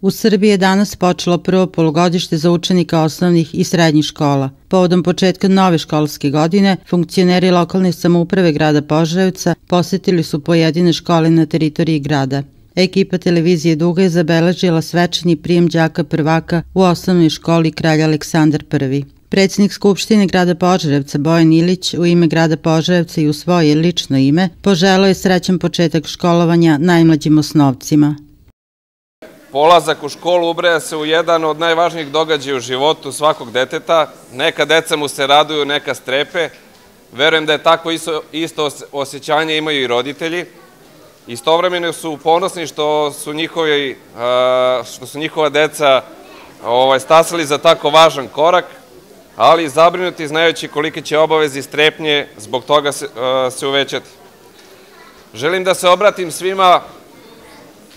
U Srbiji je danas počelo prvo polugodište za učenike osnovnih i srednjih škola. Povodom početka nove školske godine, funkcioneri lokalne samouprave grada Požarevca posetili su pojedine škole na teritoriji grada. Ekipa televizije Duga je zabeležila svečani prijem đaka prvaka u osnovnoj školi Kralj Aleksandar I. Predsjednik Skupštine grada Požarevca Bojan Ilić u ime grada Požarevca i u svoje lično ime poželeo je srećan početak školovanja najmlađim osnovcima. Polazak u školu ubraja se u jedan od najvažnijih događaja u životu svakog deteta. Neka deca mu se raduju, neka strepe. Verujem da je tako isto osjećanje imaju i roditelji. Istovremeno su ponosni što su njihova deca stasali za tako važan korak, ali i zabrinuti znajući kolike će obaveze i strepnje zbog toga se uvećati. Želim da se obratim svima,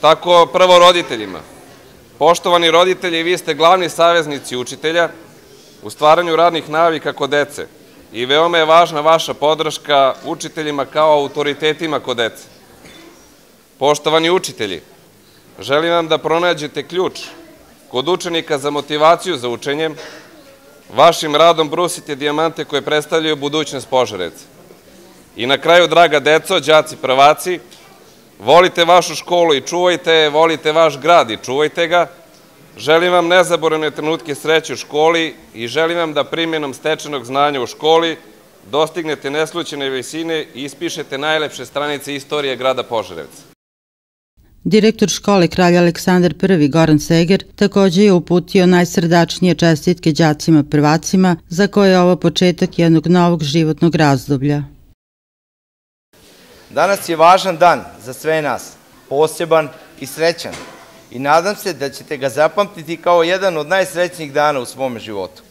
tako prvo roditeljima. Poštovani roditelji, vi ste glavni saveznici učitelja u stvaranju radnih navika kod dece i veoma je važna vaša podrška učiteljima kao autoritetima kod dece. Poštovani učitelji, želim vam da pronađete ključ kod učenika za motivaciju za učenjem. Vašim radom brusite dijamante koje predstavljaju budućnost Požarevca. I na kraju, draga deco, đaci prvaci, volite vašu školu i čuvajte je, volite vaš grad i čuvajte ga. Želim vam nezaboravne trenutke sreće u školi i želim vam da primjenom stečenog znanja u školi dostignete neslućene visine i ispišete najlepše stranice istorije grada Požarevca. Direktor škole Kralj Aleksandar I Goran Seger također je uputio najsrdačnije čestitke đacima prvacima za koje je ovo početak jednog novog životnog razdoblja. Danas je važan dan za sve nas, poseban i srećan i nadam se da ćete ga zapamtiti kao jedan od najsrećnijih dana u svome životu.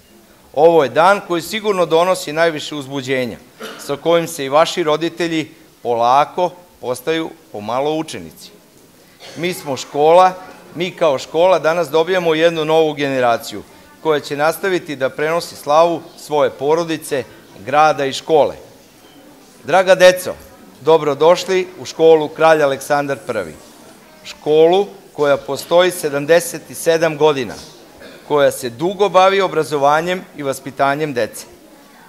Ovo je dan koji sigurno donosi najviše uzbuđenja, sa kojim se i vaši roditelji polako postaju pomalo učenici. Mi smo škola, mi kao škola danas dobijamo jednu novu generaciju koja će nastaviti da prenosi slavu svoje porodice, grada i škole. Draga deco, dobrodošli u školu Kralj Aleksandar I. Školu koja postoji 77 godina, koja se dugo bavi obrazovanjem i vaspitanjem dece.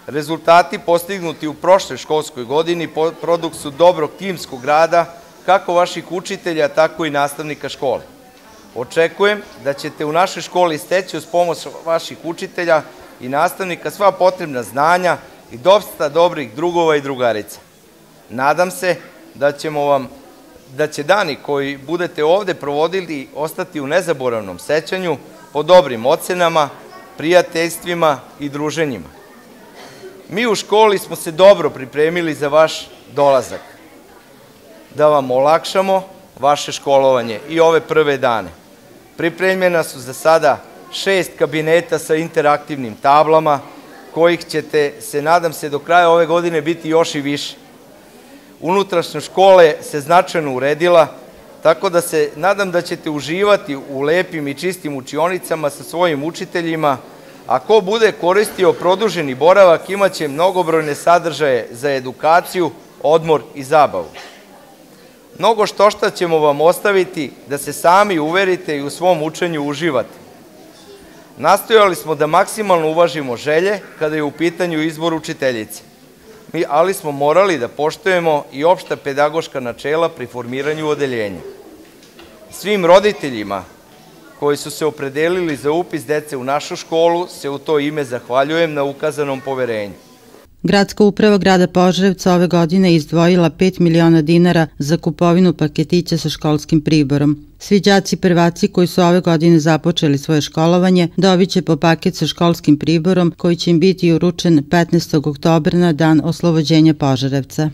Rezultati postignuti u prošloj školskoj godini produkt su dobrog timskog rada kako vaših učitelja, tako i nastavnika škole. Očekujem da ćete u našoj školi steći uz pomoć vaših učitelja i nastavnika sva potrebna znanja i dosta dobrih drugova i drugarica. Nadam se da će dani koji budete ovde provodili ostati u nezaboravnom sećanju, po dobrim ocenama, prijateljstvima i druženjima. Mi u školi smo se dobro pripremili za vaš dolazak, da vam olakšamo vaše školovanje i ove prve dane. Pripremljena su za sada 6 kabineta sa interaktivnim tablama, kojih ćete se, nadam se, do kraja ove godine biti još i više. Unutrašnjost škole se značajno uredila, tako da se nadam da ćete uživati u lepim i čistim učionicama sa svojim učiteljima, a ko bude koristio produženi boravak imaće mnogobrojne sadržaje za edukaciju, odmor i zabavu. Mnogo što ćemo vam ostaviti da se sami uverite i u svom učenju uživate. Nastojali smo da maksimalno uvažimo želje kada je u pitanju izbor učiteljice, ali smo morali da poštujemo i opšta pedagoška načela pri formiranju odeljenja. Svim roditeljima koji su se opredelili za upis dece u našu školu se u to ime zahvaljujem na ukazanom poverenju. Gradska uprava grada Požarevca ove godine izdvojila 5 miliona dinara za kupovinu paketića sa školskim priborom. Svi đaci prvaci koji su ove godine započeli svoje školovanje dobiće po paket sa školskim priborom koji će im biti uručen 15. oktobra na dan oslobođenja Požarevca.